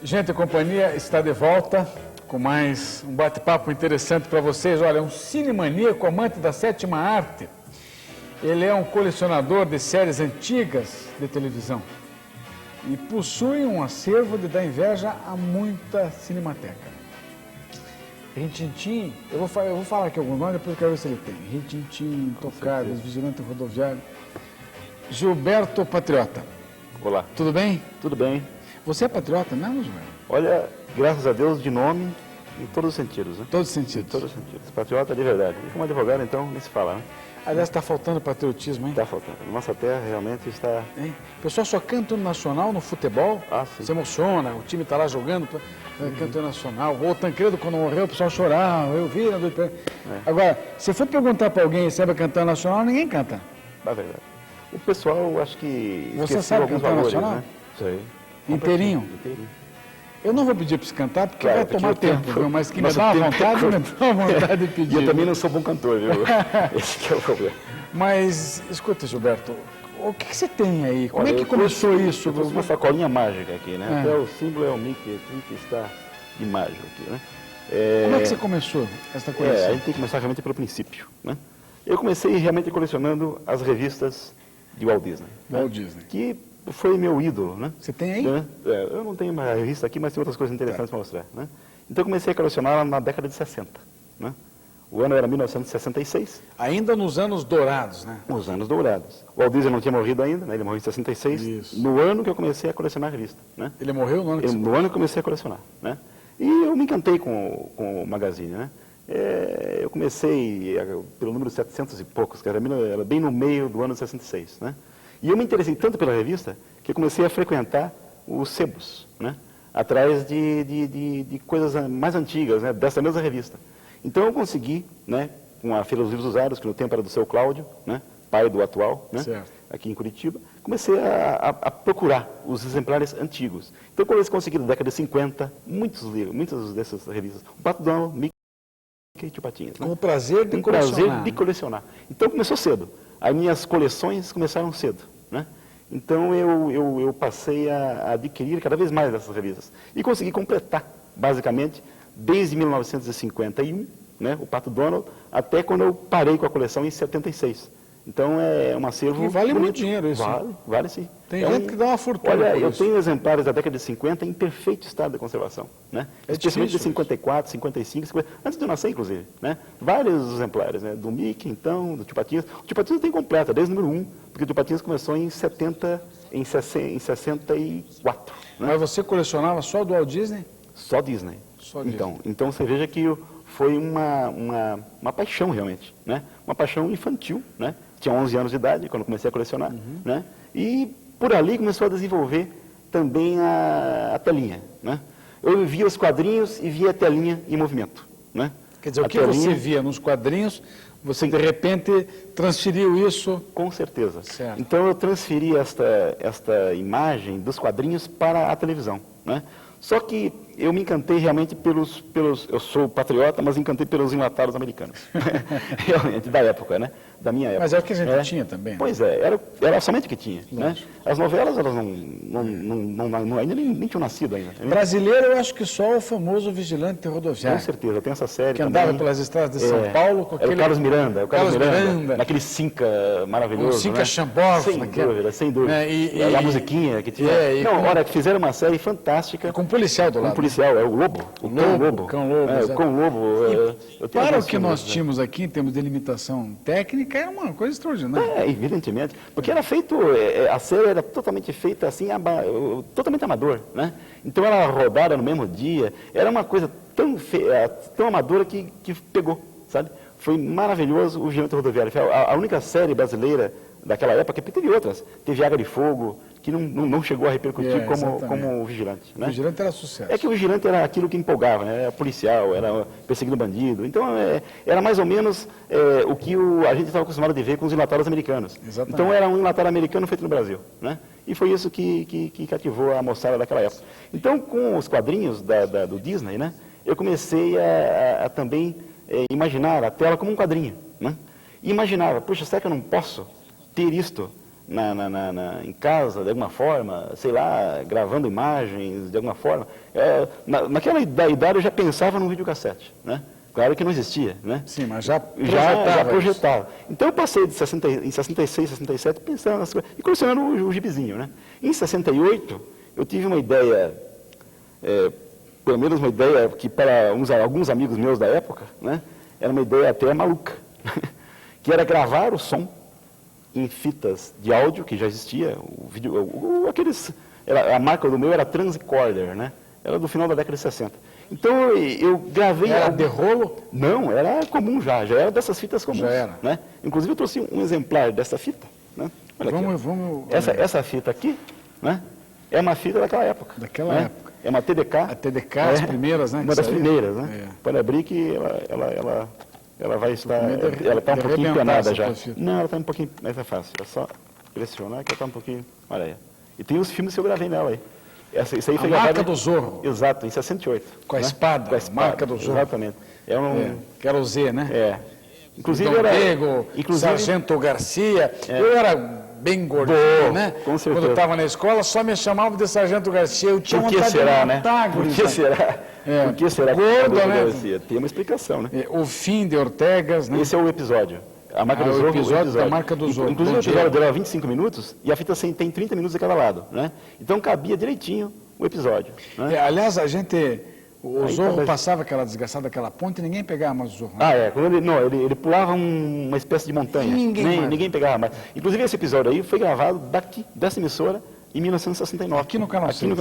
Gente, a companhia está de volta com mais um bate-papo interessante para vocês. Olha, um cinemaníaco, amante da sétima arte. Ele é um colecionador de séries antigas de televisão e possui um acervo de dar inveja a muita cinemateca. Rintintim, eu vou falar aqui alguns nomes, depois eu quero ver se ele tem. Rintintim, Tocados, Vigilante Rodoviário. Gilberto Patriota. Olá. Tudo bem? Tudo bem. Você é patriota mesmo, Gilberto? Olha, graças a Deus, de nome, em todos os sentidos, né? Todos os sentidos. Em todos os sentidos. Patriota de verdade. E como advogado, então, nem se fala, né? Aliás, está faltando patriotismo, hein? Está faltando. Nossa terra realmente está... Hein? O pessoal só canta o nacional no futebol, sim. se emociona, o time está lá jogando, canta o nacional. O Tancredo, quando morreu, o pessoal chorava, eu vi. Agora, se for perguntar para alguém se sabe cantar nacional, ninguém canta. É verdade. O pessoal, acho que... Você sabe alguns cantar valores, nacional? né? Sei. Inteirinho? Inteirinho. Eu não vou pedir para você cantar, porque Claro, vai porque tomar o tempo- tempo, viu? Mas que me nosso dá uma tempo é vontade, me curto. dá uma vontade de E pedir. eu também não sou bom cantor, viu? Esse que é o problema. Mas, escuta, Gilberto, o que você tem aí? Como Olha, é que eu começou trouxe- isso? Eu trouxe uma sacolinha mágica aqui, né? É. Até o símbolo é o Mickey aqui, que está de mágico aqui, né? Como é que você começou essa a coleção? gente tem que começar realmente pelo princípio, né? Eu comecei realmente colecionando as revistas de Walt Disney. Walt Disney. Que foi meu ídolo, né? Você tem aí? Né? Eu não tenho uma revista aqui, mas tem outras coisas interessantes para mostrar, né? Então eu comecei a colecioná-la na década de 60, né? O ano era 1966, Ainda nos anos dourados, né? os anos dourados. O Walt Disney não tinha morrido ainda, né? Ele morreu em 66, Isso. no ano que eu comecei a colecionar a revista, né? Ele morreu no ano que você... No ano que eu comecei a colecionar, né? E eu me encantei com o magazine, né? Eu comecei pelo número 700 e poucos, que era bem no meio do ano 66, né? E eu me interessei tanto pela revista que eu comecei a frequentar os sebos, né? Atrás de coisas mais antigas, né? Dessa mesma revista. Então eu consegui, né? Com a Feira dos Livros Usados, que no tempo era do seu Cláudio, né? Pai do atual, né? Certo. Aqui em Curitiba, comecei a procurar os exemplares antigos. Então, quando eu consegui na década de 50, muitos livros, muitas dessas revistas, o Pato Donald, Mickey e Tio Patinhas. Né? Com o prazer de Com colecionar. prazer de colecionar. Então, começou cedo. As minhas coleções começaram cedo, né? Então, eu passei a adquirir cada vez mais dessas revistas. E consegui completar, basicamente, desde 1951, né, o Pato Donald, até quando eu parei com a coleção em 76. Então, é um acervo... E vale bonito. muito dinheiro isso. Vale sim. Tem gente que dá uma fortuna Olha, por eu isso. tenho exemplares da década de 50 em perfeito estado de conservação, né? É Especialmente de difícil 54, 55, 50, antes de eu nascer, inclusive, né? Vários exemplares, né? Do Mickey, então, do Tio Patinhas. O Tio Patinhas tem completa, desde o número 1, porque o Tio Patinhas começou em 64, né? Mas você colecionava só do Walt Disney? Só Disney. Só Então você veja que foi uma paixão realmente, né? Uma paixão infantil, né? Tinha 11 anos de idade quando comecei a colecionar, né? E por ali começou a desenvolver também a telinha, né? Eu via os quadrinhos e via a telinha em movimento, né? Quer dizer, A o que você via nos quadrinhos, você de repente transferiu isso... Com certeza. Certo. Então eu transferi esta imagem dos quadrinhos para a televisão, né? Só que eu me encantei realmente pelos eu sou patriota, mas encantei pelos enlatados americanos. Realmente, da época, né? Da minha época. Mas é o que a gente tinha também. Né? Pois é, era somente o que tinha, né? Lógico. As novelas, elas ainda nem tinham nascido ainda. Brasileiro, eu acho que só o famoso Vigilante Rodoviário. Com certeza, tem essa série Que também. andava pelas estradas de São Paulo com Era aquele... o Carlos Miranda, Carlos Miranda. naquele Cinca maravilhoso, O Cinca né? Chambord, Sem naquele- dúvida, sem dúvida. né? E a musiquinha que tinha. É, e Não, com- olha, que fizeram uma série fantástica. Com um policial do Um lado. policial, é o Lobo. O Cão Lobo. Cão Lobo, É, o exato. Cão Lobo. Eu tenho Para o alguns que filmes, nós né? tínhamos aqui em termos de limitação técnica, é uma coisa extraordinária. Evidentemente, porque era feito, a série era totalmente feita assim, totalmente amador, né? Então era rodada no mesmo dia, era uma coisa tão amadora que pegou, sabe? Foi maravilhoso o Vigilante Rodoviário. Foi a única série brasileira daquela época, porque teve outras, teve Águia de Fogo, que não chegou a repercutir como o Vigilante, O né? Vigilante era sucesso. É que o Vigilante era aquilo que empolgava, né? Era policial, era perseguindo bandido. Então, era mais ou menos o que a gente estava acostumado a ver com os enlatados americanos. Exatamente. Então, era um enlatado americano feito no Brasil, né? E foi isso que cativou a moçada daquela época. Então, com os quadrinhos do Disney, né? Eu comecei a também imaginar a tela como um quadrinho, né? E imaginava, puxa, será que eu não posso ter isto em casa, de alguma forma, sei lá, gravando imagens, de alguma forma. Naquela idade eu já pensava num videocassete, né? Claro que não existia, né? Sim, mas já projetava. Então eu passei em 66, 67 pensando nas coisas, e colecionando o gibizinho, né? Em 68 eu tive uma ideia, pelo menos uma ideia que para alguns amigos meus da época, né? Era uma ideia até maluca, que era gravar o som em fitas de áudio, que já existia, a marca do meu era Transicorder, né? Era do final da década de 60. Então eu gravei... Era de rolo? Não, era comum já era dessas fitas comuns. Já era. Né? Inclusive eu trouxe um exemplar dessa fita. Né? Olha aqui, essa fita aqui, né? É uma fita daquela época. Daquela né? época. É uma TDK. A TDK, as primeiras, né? Uma das primeiras, né? Pode abrir que ela vai estar... Ela está um pouquinho empenada já. Não, ela está um pouquinho... Mas é fácil, é só pressionar que ela está um pouquinho... Olha aí. E tem os filmes que eu gravei nela aí. Isso aí foi marca do Zorro. Exato, em 68. Com a espada. Com a espada, marca do Zorro. Exatamente. Que era o Z, né? Inclusive Dom Diego, Sargento Garcia. Eu era bem gordinho, né? Com certeza. Quando eu estava na escola, só me chamavam de Sargento Garcia. Eu tinha vontade de matar, Por que será? Por que será? Gordo, né? Garcia? Tem uma explicação, né? O fim de Ortegas, né? Esse é o episódio. A marca do Zorro, o episódio da marca do Zorro. Inclusive o episódio durava 25 minutos e a fita tem 30 minutos de cada lado, né? Então cabia direitinho o episódio. Né? Aliás, o Zorro passava aquela desgraçada, aquela ponte e ninguém pegava mais o Zorro. Né? Quando ele pulava uma espécie de montanha. Ninguém pegava mais. Inclusive esse episódio aí foi gravado dessa emissora em 1969. Aqui no canal 6.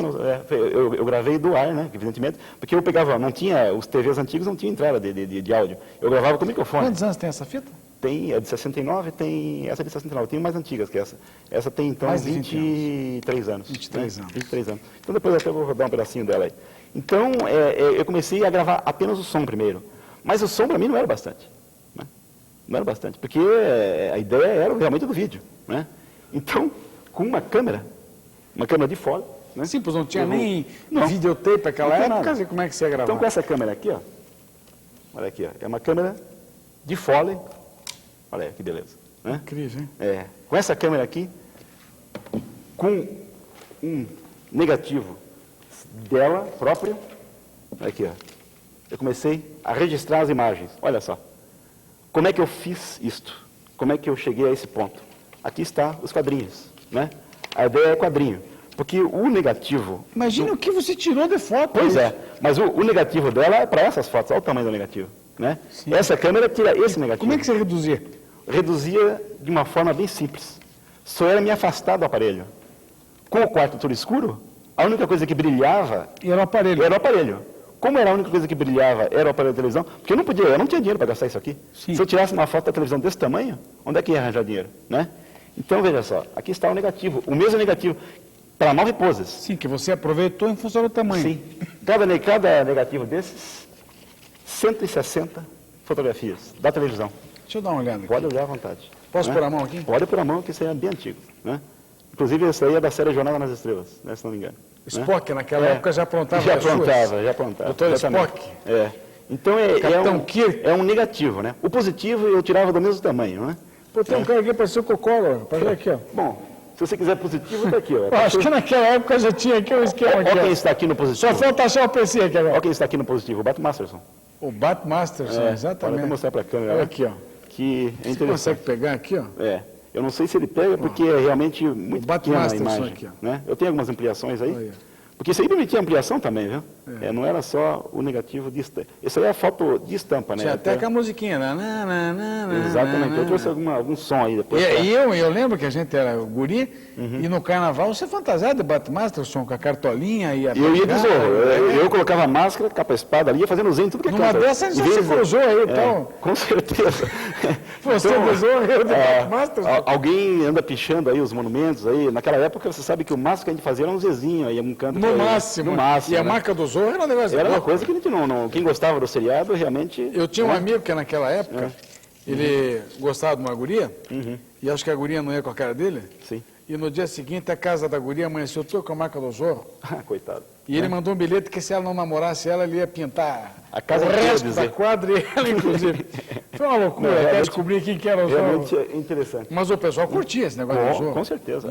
Eu gravei do ar, né? Evidentemente, porque eu pegava, não tinha, os TVs antigos não tinham entrada de áudio. Eu gravava com microfone. Quantos anos tem essa fita? Tem, é de 69, tem essa de 69, tem mais antigas que essa. Essa tem, então, mais 23 anos. 23 anos. 23 anos. Então, depois eu até vou rodar um pedacinho dela aí. Então, eu comecei a gravar apenas o som primeiro. Mas o som, para mim, não era bastante. Né? Não era bastante, porque a ideia era realmente do vídeo. Né? Então, com uma câmera de fora... Né? Sim, pois não tinha nem videotape naquela época, como é que você ia gravar? Então, com essa câmera aqui, ó, olha aqui, ó, é uma câmera de Foley. Olha aí, que beleza. Né? Incrível, hein? Com essa câmera aqui, com um negativo dela própria, aqui, ó, eu comecei a registrar as imagens. Olha só. Como é que eu fiz isto? Como é que eu cheguei a esse ponto? Aqui está os quadrinhos, né? A ideia é quadrinho. Porque o negativo... Imagina o que você tirou de foto. Pois é, mas o negativo dela é para essas fotos. Olha o tamanho do negativo. Né? Essa câmera tira esse negativo. Como é que você reduzia? Reduzia de uma forma bem simples. Só era me afastar do aparelho. Com o quarto todo escuro, a única coisa que brilhava... Era o aparelho. Era o aparelho. Como era a única coisa que brilhava, era o aparelho da televisão, porque eu não tinha dinheiro para gastar isso aqui. Sim. Se eu tirasse uma foto da televisão desse tamanho, onde é que ia arranjar dinheiro? Né? Então, veja só, aqui está o negativo, o mesmo negativo, para 9 poses. Sim, que você aproveitou em função do tamanho. Sim. Cada negativo desses, 160 fotografias da televisão. Deixa eu dar uma olhada aqui. Pode olhar à vontade. Posso pôr a mão aqui? Pode pôr a mão, que isso aí é bem antigo. Né? Inclusive, esse aí é da série Jornada nas Estrelas, né, se não me engano. Spock, naquela época, já aprontava já aprontava. Doutor Spock? Então, Capitão Kirk. É um negativo, né? O positivo eu tirava do mesmo tamanho, né? Pô, tem um cara aqui, parecia o Cocó, para ver aqui, ó. Bom, se você quiser positivo, está aqui, ó. Acho que naquela época já tinha aqui um esquema aqui. Olha quem está aqui no positivo. Só falta achar o PC aqui agora. Olha quem está aqui no positivo, o Bat Masterson. O Bat Masterson, exatamente. Pode mostrar para a câmera. Olha aqui, ó. Que é você consegue pegar aqui, ó? Eu não sei se ele pega, porque é realmente muito pequena a imagem. Aqui, ó. Né? Eu tenho algumas ampliações aí. Porque isso aí permitia ampliação também, viu? Não era só o negativo de estampa. Isso aí é a foto de estampa, né? Tinha até com a musiquinha. Exatamente. Eu trouxe algum som aí depois. E eu lembro que a gente era guri, e no carnaval você fantasiava de Batmasterson com a cartolinha e a... Eu ia de Zorro. Eu colocava máscara, capa-espada ali, ia fazendo zen, tudo que é numa dessas você forjou aí, então. Com certeza. Você forjou eu de Batmasterson. Alguém anda pichando aí os monumentos aí. Naquela época você sabe que o máximo que a gente fazia era um zezinho aí, um canto. No máximo. E a marca do Zorro era um negócio... Era uma coisa que a gente não... Quem gostava do seriado, realmente... Eu tinha um amigo que naquela época, ele gostava de uma guria, e acho que a guria não ia com a cara dele. Sim. E no dia seguinte, a casa da guria amanheceu toda com a marca do Zorro. Coitado. E ele mandou um bilhete que se ela não namorasse ela, ele ia pintar a casa o resto dizer. da quadra e ela, inclusive. Foi uma loucura até descobrir quem que era o Zorro. Realmente é interessante. Mas o pessoal curtia esse negócio do Zorro. Com certeza.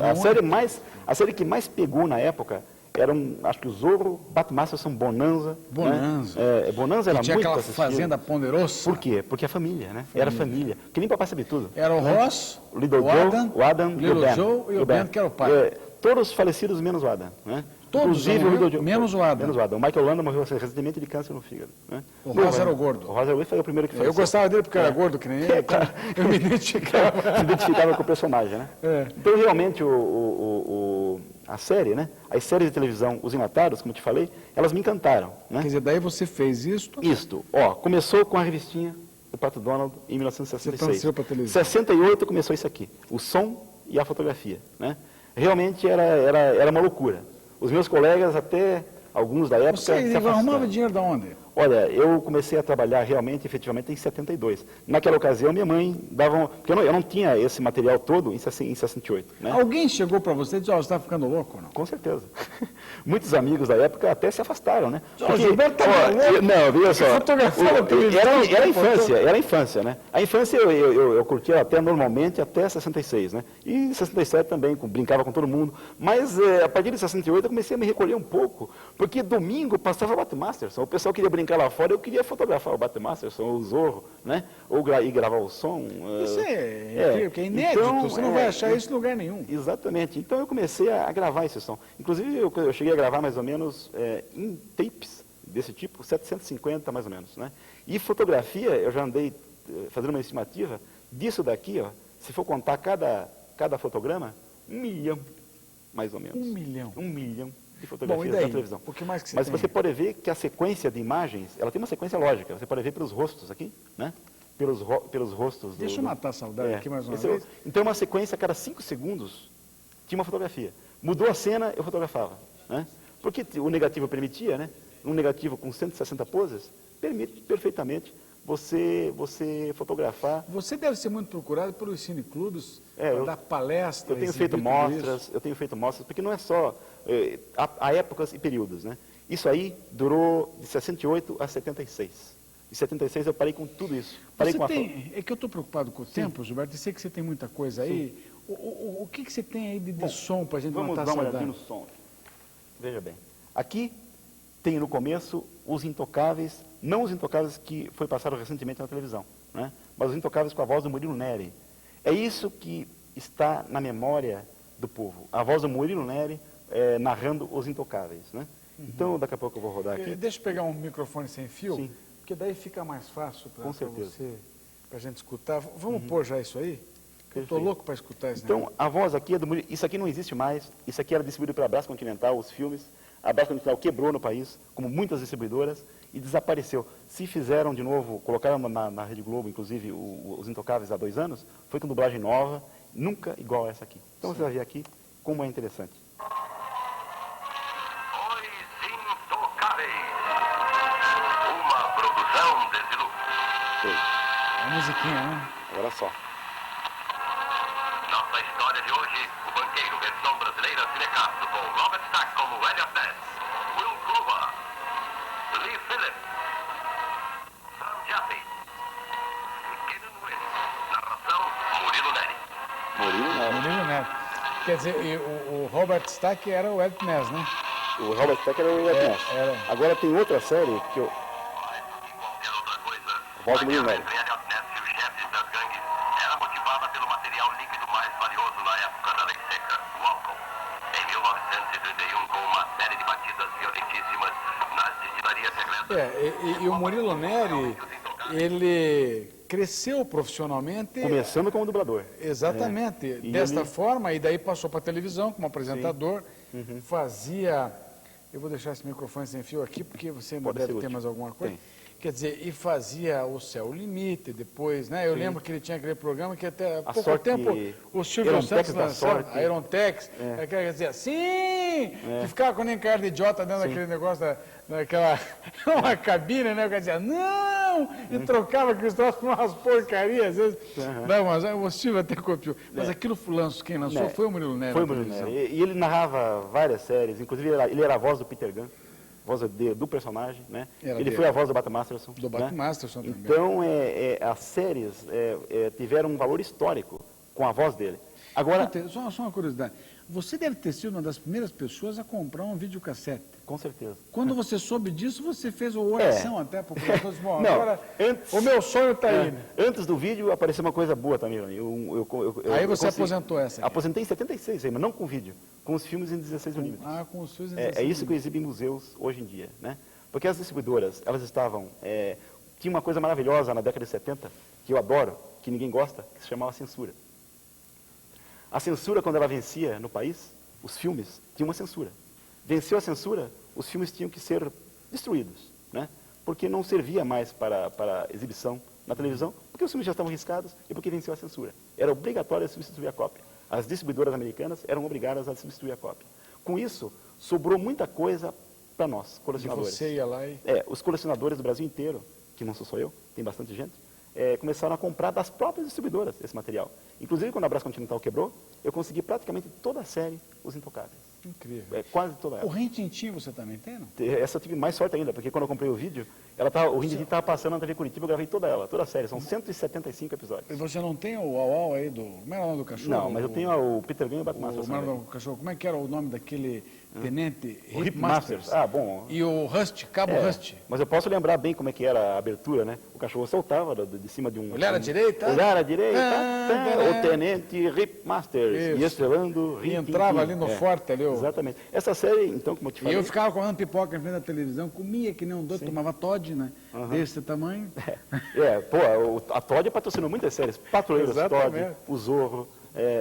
A série que mais pegou na época eram, acho que o Zorro, Batmasterson, Bonanza. Bonanza. Né? Bonanza era tinha muito aquela assistido. Fazenda Ponderosa. Por quê? Porque a família, né? Era família. Que nem Papai Sabe Tudo. Era o Ross, O Little Joe, o Adam e o Little Ben. Joe e o Ben, que era o pai. Todos falecidos menos o Adam. Né? Todos, inclusive o Little Joe. menos o Adam. Menos o Adam. O Michael Landa morreu recentemente de câncer no fígado. Né? O Ross era o gordo. O Ross foi o primeiro que faleceu. Eu gostava dele porque era gordo, que nem ele. Eu me identificava. Se identificava com o personagem, né? Então, realmente, a série, né? As séries de televisão, Os Enlatados, como eu te falei, elas me encantaram, né? Quer dizer, daí você fez isto? Isto, começou com a revistinha do Pato Donald em 1966. Você transferiu para a televisão. 68 começou isso aqui, o som e a fotografia, né? Realmente era uma loucura. Os meus colegas, até alguns da época, Você arrumava dinheiro de onde? Olha, eu comecei a trabalhar realmente, efetivamente, em 72. Naquela ocasião, minha mãe dava... Porque eu não tinha esse material todo em 68. Né? Alguém chegou para você e disse, você está ficando louco ou não? Com certeza. Muitos amigos da época até se afastaram, né? Porque, Gilberto não, veja só. Era a infância, né? A infância eu curtia até normalmente até 66, né? E em 67 também, brincava com todo mundo. Mas a partir de 68 eu comecei a me recolher um pouco, porque domingo passava Batmasterson. O pessoal queria brincar lá fora, eu queria fotografar o Batmasterson, o Zorro, né? Ou ir gravar o som. Isso é inédito, então, você não vai achar isso em lugar nenhum. Exatamente. Então eu comecei a gravar esse som. Inclusive eu cheguei a gravar mais ou menos em tapes desse tipo, 750 mais ou menos, né? E fotografia, eu já andei fazendo uma estimativa disso daqui, se for contar cada fotograma, 1 milhão, mais ou menos. 1 milhão? 1 milhão de fotografias da televisão. O que mais que você Mas tem? você pode ver que a sequência de imagens, ela tem uma sequência lógica. Você pode ver pelos rostos aqui, né? Pelos rostos. Deixa eu matar a saudade aqui mais uma vez. Então, uma sequência, a cada 5 segundos, tinha uma fotografia. Mudou a cena, eu fotografava. Né? Porque o negativo permitia, né? Um negativo com 160 poses, permite perfeitamente você fotografar. Você deve ser muito procurado pelos cineclubes, para dar palestras. Eu tenho feito mostras, porque não é só... há épocas e períodos, né? Isso aí durou de 68 a 76. Em 76 eu parei com tudo isso. É que eu estou preocupado com o tempo, Gilberto, eu sei que você tem muita coisa aí. O que você tem aí de som para a gente matar a saudade? Vamos dar uma olhadinha no som. Veja bem. Aqui tem no começo os Intocáveis, não os Intocáveis que foi passado recentemente na televisão, né? Mas os Intocáveis com a voz do Murilo Neri. É isso que está na memória do povo. A voz do Murilo Neri narrando os Intocáveis, né? Então, daqui a pouco eu vou rodar aqui. Deixa eu pegar um microfone sem fio, Sim. porque daí fica mais fácil para você, para a gente escutar. Vamos pôr já isso aí? Eu estou louco para escutar isso. Então, a voz aqui é do Murilo. Isso aqui não existe mais. Isso aqui era distribuído pela Brás Continental, os filmes. A Brás Continental quebrou no país, como muitas distribuidoras, e desapareceu. Se fizeram de novo, colocaram na Rede Globo, inclusive, os Intocáveis há 2 anos, foi com dublagem nova, nunca igual a essa aqui. Então, você vai ver aqui como é interessante. A musiquinha, né? Agora só. Nossa história de hoje, o banqueiro, versão brasileira, Cinecasto, com Robert Stack como Elliot Ness, Will Kluber, Lee Phillips, Sam Jaffe e Kenan Wynn. Narração, Murilo Neri. Murilo Neri. Quer dizer, o Robert Stack era o Elliot Ness, né? O Robert Stack era o Elliot Ness. Agora tem outra série que eu... Volta Murilo Neri. Era motivada pelo material líquido mais valioso na época da lei seca, o álcool. Em 1931, com uma série de batidas violentíssimas nas destilarias secretas. E o Murilo Neri, ele cresceu profissionalmente. Começando como dublador. Exatamente. Desta forma, e daí passou para a televisão como apresentador. Fazia... Eu vou deixar esse microfone sem fio aqui, porque você ainda deve ter mais alguma coisa. Quer dizer, e fazia o Céu Limite depois, né? Eu lembro que ele tinha aquele programa que até há pouco tempo o Silvio Santos lançou, a Aerontex, quer dizer, sim! Que ficava com nem cara de idiota dentro daquele negócio, daquela uma cabine, né? Quer dizer, não! E trocava aqueles troços por umas porcarias, às vezes. Não, mas o Silvio até copiou. Mas aquilo quem lançou foi o Murilo Neri. Foi o Murilo Neri. E ele narrava várias séries, inclusive ele era a voz do Peter Gunn. voz do personagem, né? Era Ele dele. foi a voz do Bat Masterson. Do Bat né? Masterson também. Então, as séries tiveram um valor histórico com a voz dele. Agora, Só uma curiosidade. Você deve ter sido uma das primeiras pessoas a comprar um videocassete. com certeza. Quando você soube disso, você fez uma oração até para o produtor. Bom, Não, agora antes- o meu sonho está aí. Né? Antes do vídeo apareceu uma coisa boa também. Aí você aposentou essa aqui. Aposentei em 76, mas não com vídeo, com os filmes em 16 milímetros. Ah, com os seus É isso que eu exibo em museus hoje em dia, né? Porque as distribuidoras, elas estavam... tinha uma coisa maravilhosa na década de 70, que eu adoro, que ninguém gosta, que se chamava censura. A censura, quando ela vencia no país, os filmes tinham uma censura. Venceu a censura, os filmes tinham que ser destruídos, né? Porque não servia mais para exibição na televisão, porque os filmes já estavam riscados e porque venceu a censura. Era obrigatório substituir a cópia. As distribuidoras americanas eram obrigadas a substituir a cópia. Com isso, sobrou muita coisa para nós, E colecionadores. você ia lá e... Os colecionadores do Brasil inteiro, que não sou só eu, tem bastante gente, começaram a comprar das próprias distribuidoras esse material. Inclusive, quando a Brás Continental quebrou, eu consegui praticamente toda a série Os Intocáveis. Incrível. Quase toda O ela. Rin-Tin-Tin você também tem, não? Essa eu tive mais sorte ainda, porque quando eu comprei o vídeo, o Rin-Tin estava passando na TV Curitiba, eu gravei toda a série, são 175 episódios. E você não tem o Au-Au aí do... Como era o nome do cachorro? Não, mas eu tenho o Peter Gunn e o Bat Masterson. Como era o cachorro? Como é que era o nome daquele tenente? O Rip Masters. Ah, bom. E o Rust, Cabo Rust. Mas eu posso lembrar bem como é que era a abertura, né? O cachorro saltava de cima de um... Olhar à direita. Olhar à direita. Ah, o tenente Rip Masters. Isso. E estrelando E Rin-Tin-Tin. entrava ali no forte ali. Exatamente. Essa série, então, como eu te E falei... eu ficava comendo pipoca em frente da televisão, comia que nem um doido, tomava Todd, né? Desse tamanho. A Todd patrocinou muitas séries. Patrulheiros Todd, Exatamente. o Zorro.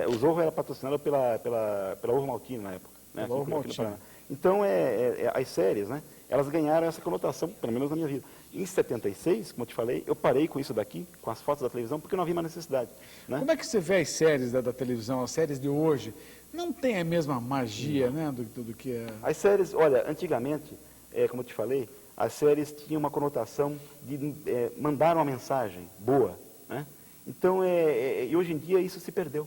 O Zorro era patrocinado pela Ovo Maltino na época. Né? Pela Ovo Aqui no Maltino. Paraná. Então, as séries, né? Elas ganharam essa conotação, pelo menos na minha vida. Em 76, como eu te falei, eu parei com isso daqui, com as fotos da televisão, porque não havia mais necessidade. Né? Como é que você vê as séries da televisão, as séries de hoje? Não tem a mesma magia, né, do que é... As séries, olha, antigamente, como eu te falei, as séries tinham uma conotação de mandar uma mensagem boa. Né? Então, e hoje em dia isso se perdeu.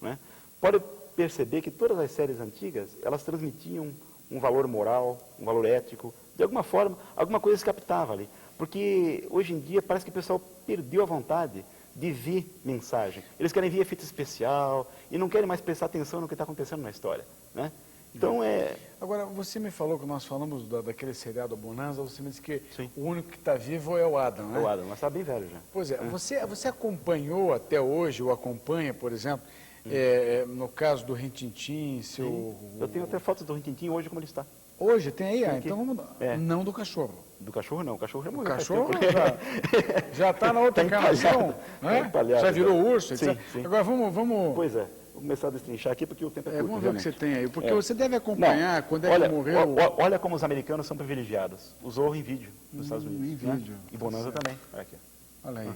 Né? Pode perceber que todas as séries antigas, elas transmitiam um valor moral, um valor ético, de alguma forma, alguma coisa se captava ali. Porque hoje em dia parece que o pessoal perdeu a vontade de ver mensagem. Eles querem ver efeito especial e não querem mais prestar atenção no que está acontecendo na história. Né? Então, Agora, você me falou que nós falamos daquele seriado Bonanza, você me disse que Sim. o único que está vivo é o Adam, né? o Adam, mas está bem velho já. Pois é, você acompanhou até hoje, ou acompanha, por exemplo, no caso do Rin-Tin-Tin, Eu tenho até fotos do Rin-Tin-Tin hoje como ele está. Hoje tem aí? aqui. Então vamos... Não do cachorro. Do cachorro não, o cachorro já O morreu. faz cachorro tempo. já está na outra Tá encarnação, empalhado. né? Tá empalhado, Já virou já. urso, etc. Sim, sim. Agora vamos Pois é, vou começar a destrinchar aqui porque o tempo é curto. vamos ver o que você realmente. tem aí, porque você deve acompanhar quando é olha, que morreu... Olha como os americanos são privilegiados. O Zorro em vídeo nos Estados Unidos. em né? vídeo. E Bonanza também. Olha aqui. Olha aí, ó.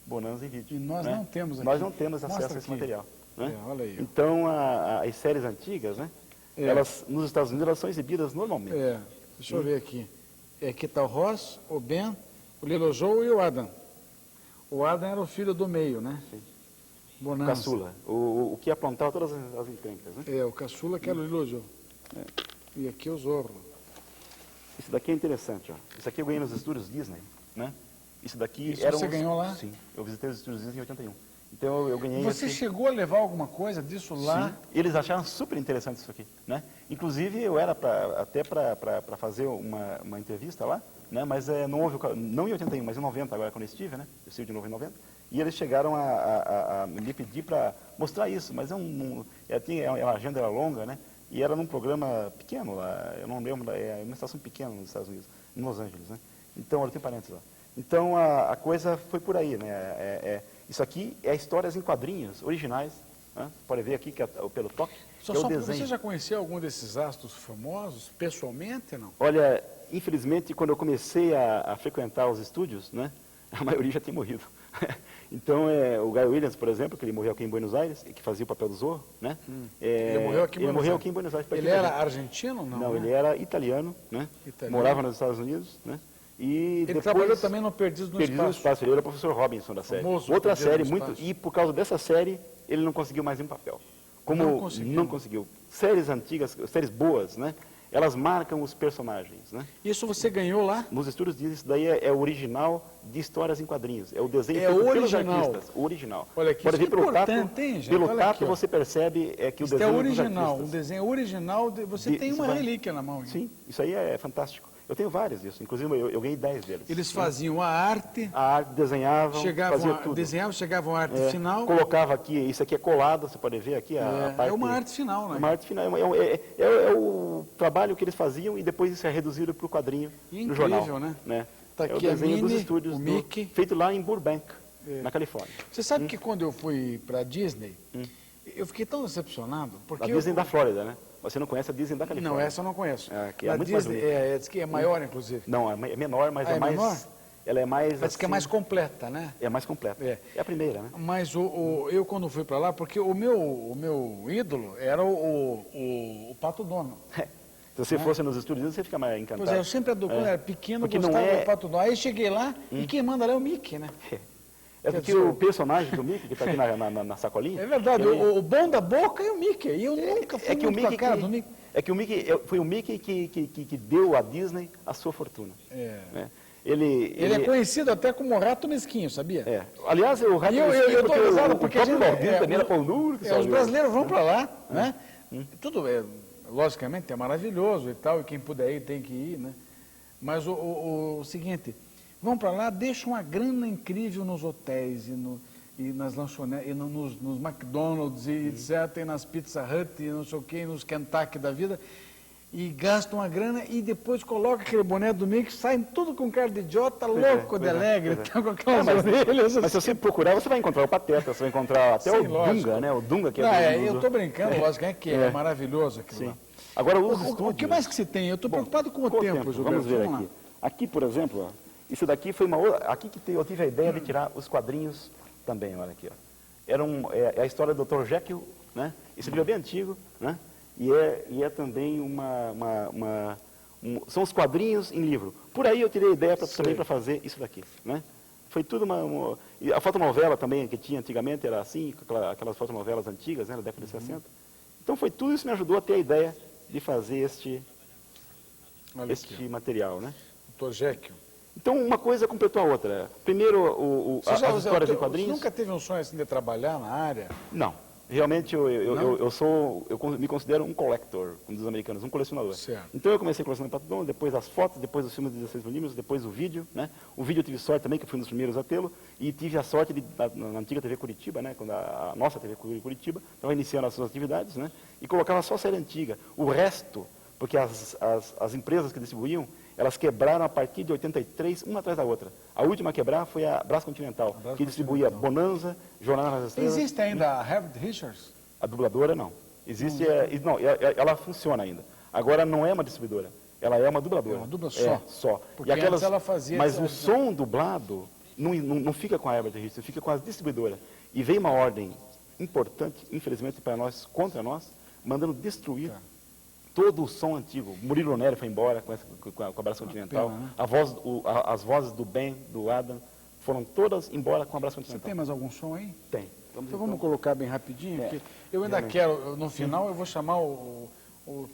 Bonanza em vídeo. E nós né? não temos aqui. Nós não temos Mostra acesso a esse aqui. material. Né? Olha aí, ó. Então, as séries antigas, né? Elas, nos Estados Unidos, elas são exibidas normalmente. Deixa eu ver aqui. Aqui está o Ross, o Ben, o Lilo Joe e o Adam. O Adam era o filho do meio, né? Sim. O Bonanza. caçula. O que aprontava todas as encrencas. Né? O caçula que era o Lilo Joe. E aqui o Zorro. Isso daqui é interessante. Ó. Isso aqui eu ganhei nos estúdios Disney. Né? Isso daqui Isso era você ganhou lá? Sim, eu visitei os estúdios Disney em 81. Então eu ganhei Você chegou a levar alguma coisa disso lá? Sim, eles acharam super interessante isso aqui, né? Inclusive eu era até para fazer uma entrevista lá, né? Mas não houve, não em 81, mas em 90 agora quando eu estive, né? Eu estive de novo em 90. E eles chegaram a me pedir para mostrar isso, mas a agenda era longa, né? E era num programa pequeno lá, eu não lembro, é uma estação pequena nos Estados Unidos, em Los Angeles, né? Então, olha, tem parênteses lá. Então a coisa foi por aí, né? Isso aqui é histórias em quadrinhos originais, né? Pode ver aqui que pelo toque, que é o desenho. Você já conheceu algum desses astros famosos, pessoalmente, não? Olha, infelizmente, quando eu comecei a frequentar os estúdios, né? A maioria já tinha morrido. Então, o Guy Williams, por exemplo, que ele morreu aqui em Buenos Aires, que fazia o papel do Zorro, né? Ele morreu aqui em Buenos Aires. Ele era argentino, não? Não, né? ele era italiano, né? Morava nos Estados Unidos, né? E ele depois, trabalhou também no Perdidos no Espaço. Ele era o professor Robinson da série. Famoso Outra Perdidos série no muito... Espaço. E por causa dessa série, ele não conseguiu mais nenhum papel. Como Não conseguiu. não conseguiu. Séries antigas, séries boas, né? elas marcam os personagens, né? Isso você ganhou lá? Nos estudos dizem isso daí é o original de histórias em quadrinhos. É o desenho É feito pelos original. artistas. O original. Olha aqui, Pode isso ver pelo tato, importante, hein, gente? pelo Olha tato aqui, ó. você percebe que o Isso é desenho dos original, um artistas. desenho original. Você tem Isso uma vai- relíquia na mão. Sim, isso aí é fantástico. Eu tenho vários disso, inclusive eu ganhei 10 deles. Eles faziam a arte, A arte, desenhavam, fazia tudo. desenhavam, chegavam à arte É, final. colocava aqui, isso aqui é colado, você pode ver aqui a parte... É uma arte final, né? Uma arte final, é o trabalho que eles faziam e depois isso é reduzido para o quadrinho no Incrível, jornal. né? Tá É o aqui a desenho dos Minnie, estúdios, o Mickey. feito lá em Burbank, na Califórnia. Você sabe que quando eu fui para Disney, eu fiquei tão decepcionado, porque A Disney da Flórida, né? Você não conhece a Disney da Califórnia? Não, essa eu não conheço. Que é a muito mais Disney, bonita. diz que é maior, inclusive. Não, é menor, mas Ah, é é mais... menor? Ela é mais... Parece que é mais completa, né? É mais completa. É. É a primeira, né? Mas eu quando fui para lá, porque o meu ídolo era o Pato Donald. Se você fosse nos Estados Unidos, você fica mais encantado. Pois é, eu sempre quando era pequeno, Porque não gostava é- do Pato Donald. Aí cheguei lá e quem manda lá é o Mickey, né? É porque o personagem do Mickey, que está aqui na sacolinha... É verdade, ele- o bom da boca é o Mickey. E eu nunca fui É que o muito com a Mickey, cara do Mickey. foi o Mickey que deu à Disney a sua fortuna. É. Né? Ele é conhecido até como Rato Mesquinho, sabia? Aliás, o Rato E eu tô risado porque a o gente... próprio Walt também era pão duro. que os saiu. brasileiros vão para lá, né? Tudo, logicamente, é maravilhoso e tal, e quem puder ir tem que ir, né? Mas o seguinte, vão para lá, deixam uma grana incrível nos hotéis e nas lanchonetes, e nos McDonald's e etc, e nas Pizza Hut e não sei o que, nos Kentucky da vida, e gastam a grana e depois colocam aquele boné do Mickey, saem tudo com cara de idiota, louco de alegre, então, com aquelas orelhas Mas se você procurar, você vai encontrar o Pateta, você vai encontrar até Sim, o lógico. Dunga, né? O Dunga que Não, é do... eu estou brincando, lógico, é maravilhoso aquilo Sim. lá. Agora, os O estúdios... que mais que se tem? Eu estou preocupado com o tempo, Gilberto. Vamos ver lá. aqui. Aqui, por exemplo, ó, isso daqui foi uma outra... Aqui que eu tive a ideia de tirar os quadrinhos também, olha aqui. Ó. É a história do Dr. Jekyll, né? Esse livro é bem antigo, né? E é também são os quadrinhos em livro. Por aí eu tirei a ideia também para fazer isso daqui, né? Foi tudo e a fotonovela também que tinha antigamente era assim, aquelas fotonovelas antigas, né, da década de 60. Então foi tudo isso que me ajudou a ter a ideia de fazer este material, né? Dr. Jekyll. Então uma coisa completou a outra. Primeiro as histórias em quadrinhos. Você nunca teve um sonho assim de trabalhar na área? Não. Realmente eu me considero um collector, como diz os americanos, um colecionador. Certo. Então eu comecei colecionando Pato Donald, depois as fotos, depois os filmes de 16 milímetros, depois o vídeo, né? O vídeo eu tive sorte também, que eu fui um dos primeiros a tê-lo, e tive a sorte na antiga TV Curitiba, né? Quando a nossa TV Curitiba estava iniciando as suas atividades, né? E colocava só série antiga. O resto, porque as empresas que distribuíam, elas quebraram a partir de 83, uma atrás da outra. A última a quebrar foi a Brás Continental, que distribuía Bonanza, Jornada nas Estrelas. Existe ainda a Herbert Richards? A dubladora não. Existe, ela funciona ainda. Agora não é uma distribuidora, ela é uma dubladora. É uma dubla só? Só. Porque antes ela fazia... Mas o som dublado não fica com a Herbert Richards, fica com a distribuidora. E veio uma ordem importante, infelizmente para nós, contra nós, mandando destruir todo o som antigo. Murilo Neri foi embora com a Brás Continental. Pena, né? As vozes do Ben, do Adam, foram todas embora com a Brás Você Continental. tem mais algum som aí? Tem. Então vamos colocar bem rapidinho, porque eu ainda quero, no final eu vou chamar o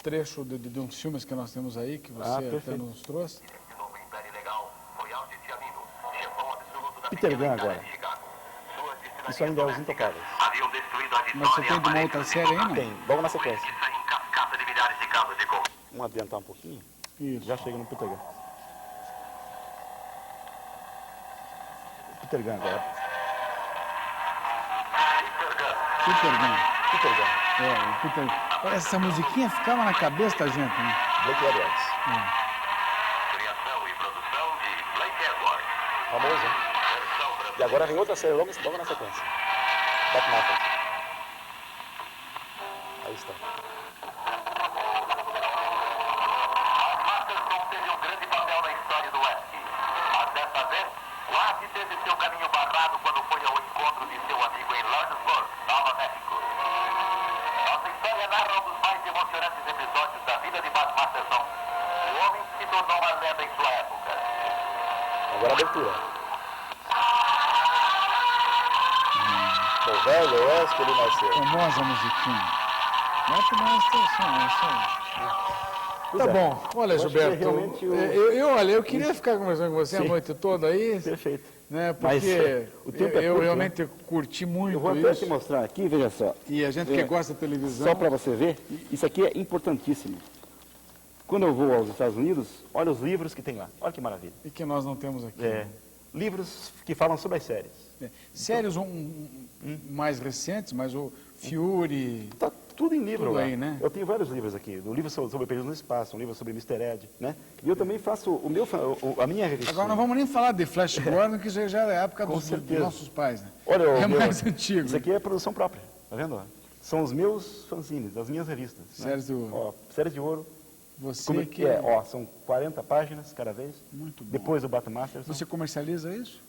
trecho de uns filmes que nós temos aí, que você até perfeito. nos trouxe. Esse novo Império Legal foi Aldi Ciamino, chefão absoluto da Peter pequena Gunn Itália agora. de Chicago. Suas distinações Isso ainda é os Intocáveis. haviam destruído a Mas você vitória tem de uma outra série aí, não? Tem, logo na sequência. Justiça em cascata de milhares de cabos de couro. Vamos adiantar um pouquinho. Isso. Já chega no Peter Gunn. Peter Gunn agora. Peter Gunn. Peter Gunn. O Peter... Essa musiquinha ficava na cabeça da gente, né? Blake Edwards. Criação e produção de Blake Edwards. Famoso, hein? Versão E brasileira. agora vem outra série logo na sequência. Doc Martens. Aí está. Masterson teve um grande papel na história do Oeste. Mas dessa vez, quase teve seu caminho barrado quando foi ao encontro de seu amigo em Lawrenceburg, Nova México. Nossa história narra um dos mais emocionantes episódios da vida de Bud Masterson, o homem que se tornou uma lenda em sua época. Agora a abertura. O velho oeste ele nasceu. Famosa musiquinha. Mete mais atenção, isso aí. Tá bom. Olha, Eu acho que é Gilberto, realmente olha, eu queria ficar conversando com você a noite toda aí, Perfeito. né? Mas, Porque o tempo é eu curto, realmente curti muito Eu vou até te isso. mostrar aqui, veja só. E a gente que gosta de televisão. Só para você ver, isso aqui é importantíssimo. Quando eu vou aos Estados Unidos, olha os livros que tem lá. Olha que maravilha. E que nós não temos aqui. Livros que falam sobre as séries. Séries mais recentes, mas o Fury. Tá tudo em livro Tudo lá. aí, né? Eu tenho vários livros aqui. Um livro sobre Perdidos no Espaço, um livro sobre Mr. Ed, né? E eu também faço a minha revista. Agora não vamos nem falar de Flash Gordon, que já é a época dos nossos pais, né? Olha, é mais antigo. Isso aqui é produção própria, tá vendo? São os meus fanzines, as minhas revistas. Séries de ouro. Ó, séries de ouro. Você que São 40 páginas cada vez. Muito bom. Depois o Batmasters. Você comercializa isso?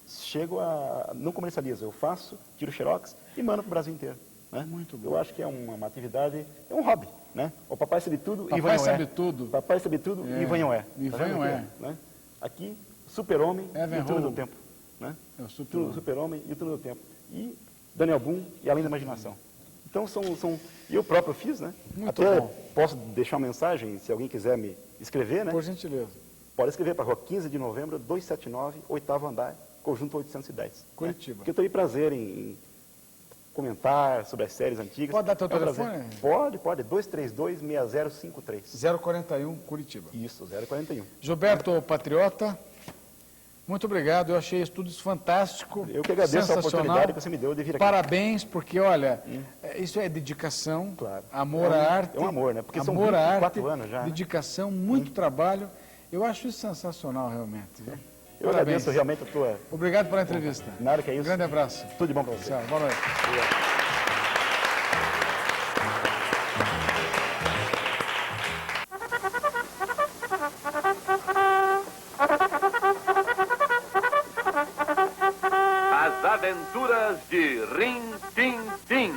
Não comercializo, eu faço, tiro xerox e mando para o Brasil inteiro. Né? Muito bom. Eu acho que é uma atividade, é um hobby, né? O papai sabe tudo e Papai Ivanhoé. sabe tudo. Papai sabe tudo e Ivanhoé. Ivanhoé. Né? Aqui, Super-Homem e o Túnel do Tempo. Né? É o Super-Homem. Super-Homem e o Túnel do Tempo. E Daniel Boone e Além da Imaginação. Então, eu próprio fiz, né? Muito Até bom. posso deixar uma mensagem, se alguém quiser me escrever, né? Por gentileza. Pode escrever para a Rua 15 de Novembro, 279, 8º andar, Conjunto 810. Curitiba. Né? Porque eu tenho prazer em comentar sobre as séries antigas. Pode dar teu um prazer. telefone? Pode. 232-6053. 041 Curitiba. Isso, 041. Gilberto Patriota, muito obrigado. Eu achei isso tudo fantástico. Eu que agradeço a sensacional. oportunidade que você me deu de vir aqui. Parabéns, porque, olha, isso é dedicação, Claro. amor à arte. É um amor, né? Porque são amor à 24 arte, anos já, né? dedicação, muito trabalho. Eu acho isso sensacional, realmente. Viu? Eu Parabéns. agradeço realmente a tua... Obrigado pela entrevista. Nada que é Um isso. grande abraço. Tudo de bom para você. Tchau, boa noite. As Aventuras de Rin Tin Tin.